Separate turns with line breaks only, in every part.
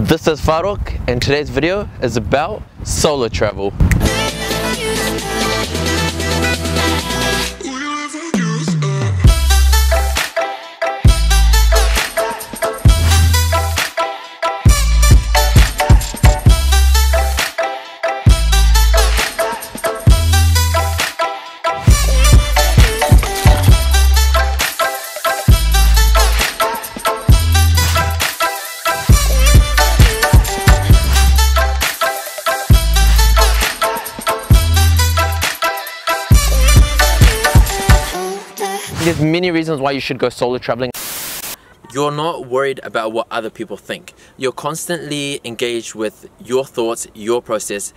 This is Farouk, and today's video is about solo travel. There's many reasons why you should go solo traveling. You're not worried about what other people think. You're constantly engaged with your thoughts, your process.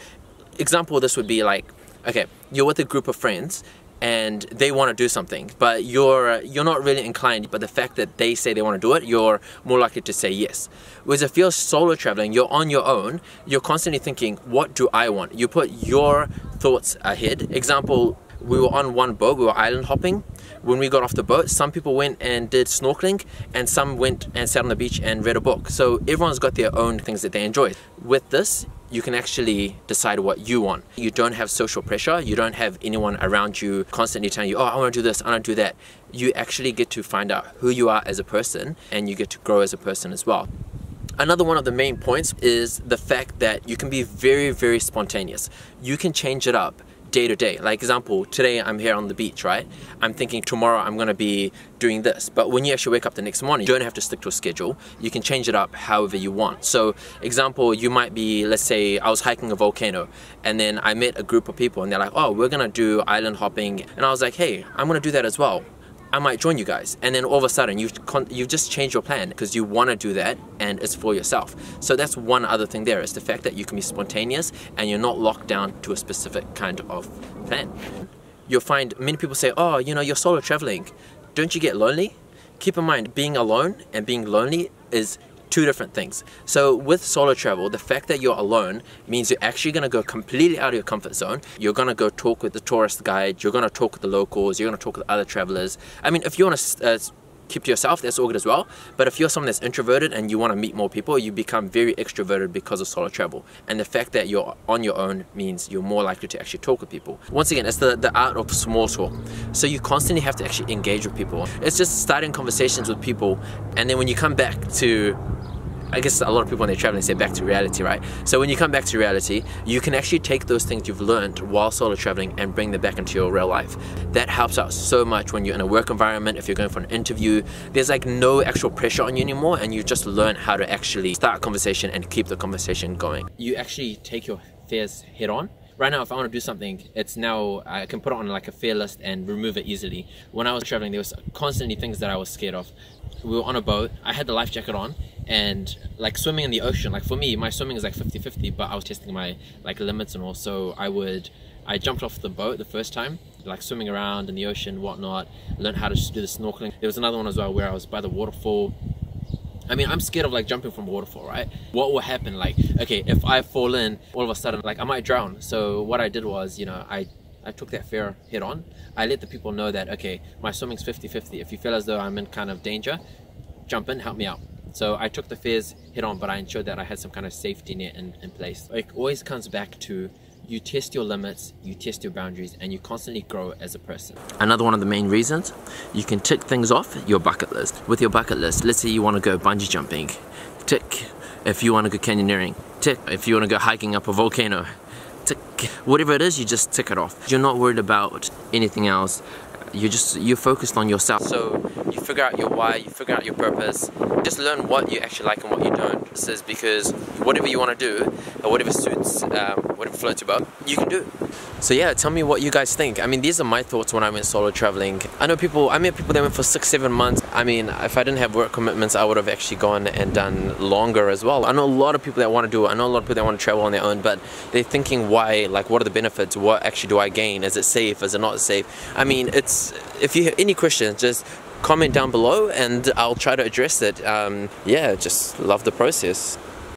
Example, this would be like, okay, you're with a group of friends and they want to do something, but you're not really inclined, but the fact that they say they want to do it, you're more likely to say yes. Whereas if you're solo traveling, you're on your own, you're constantly thinking, what do I want? You put your thoughts ahead. Example, we were on one boat, we were island hopping. When we got off the boat, some people went and did snorkeling and some went and sat on the beach and read a book. So everyone's got their own things that they enjoy. With this, you can actually decide what you want. You don't have social pressure. You don't have anyone around you constantly telling you, oh, I want to do this, I want to do that. You actually get to find out who you are as a person, and you get to grow as a person as well. Another one of the main points is the fact that you can be very, very spontaneous. You can change it up day to day. Like example, today I'm here on the beach, right? I'm thinking tomorrow I'm going to be doing this. But when you actually wake up the next morning, you don't have to stick to a schedule. You can change it up however you want. So example, you might be, let's say I was hiking a volcano and then I met a group of people and they're like, oh, we're going to do island hopping. And I was like, hey, I'm going to do that as well. I might join you guys. And then all of a sudden you've just changed your plan because you want to do that and it's for yourself. So that's one other thing there, is the fact that you can be spontaneous and you're not locked down to a specific kind of plan. You'll find many people say, oh, you know, you're solo traveling. Don't you get lonely? Keep in mind, being alone and being lonely is two different things. So with solo travel, the fact that you're alone means you're actually going to go completely out of your comfort zone. You're going to go talk with the tourist guide, you're going to talk with the locals, you're going to talk with other travelers. I mean, if you want to keep to yourself, that's all good as well. But if you're someone that's introverted and you want to meet more people, you become very extroverted because of solo travel. And the fact that you're on your own means you're more likely to actually talk with people. Once again, it's the art of small talk. So you constantly have to actually engage with people. It's just starting conversations with people, and then when you come back to, I guess a lot of people when they're traveling say back to reality, right? So when you come back to reality, you can actually take those things you've learned while solo traveling and bring them back into your real life. That helps out so much when you're in a work environment, if you're going for an interview. There's like no actual pressure on you anymore, and you just learn how to actually start a conversation and keep the conversation going. You actually take your fears head on. Right now, if I want to do something, it's now, I can put it on like a fear list and remove it easily. When I was traveling, there was constantly things that I was scared of. We were on a boat, I had the life jacket on, and like swimming in the ocean, like for me, my swimming is like 50-50, but I was testing my like limits and all. So I jumped off the boat the first time, like swimming around in the ocean, whatnot, learned how to do the snorkeling. There was another one as well where I was by the waterfall. I mean, I'm scared of like jumping from a waterfall, right? What will happen? Like, okay, if I fall in, all of a sudden, like I might drown. So what I did was, you know, I took that fear head on. I let the people know that, okay, my swimming's 50-50. If you feel as though I'm in kind of danger, jump in, help me out. So I took the fears head on, but I ensured that I had some kind of safety net in place. It always comes back to, you test your limits, you test your boundaries, and you constantly grow as a person. Another one of the main reasons, you can tick things off your bucket list. With your bucket list, let's say you want to go bungee jumping, tick. If you want to go canyoneering, tick. If you want to go hiking up a volcano, tick. Whatever it is, you just tick it off. You're not worried about anything else. You're focused on yourself. So you figure out your why, you figure out your purpose, just learn what you actually like and what you don't. This is because whatever you want to do, or whatever suits, whatever floats your boat, you can do. So yeah, tell me what you guys think. I mean, these are my thoughts when I went solo traveling. I met people that went for 6-7 months. I mean, if I didn't have work commitments, I would have actually gone and done longer as well. I know a lot of people that want to do it. I know a lot of people that want to travel on their own, but they're thinking why, like what are the benefits? What actually do I gain? Is it safe? Is it not safe? I mean, if you have any questions, just comment down below and I'll try to address it. Yeah, just love the process.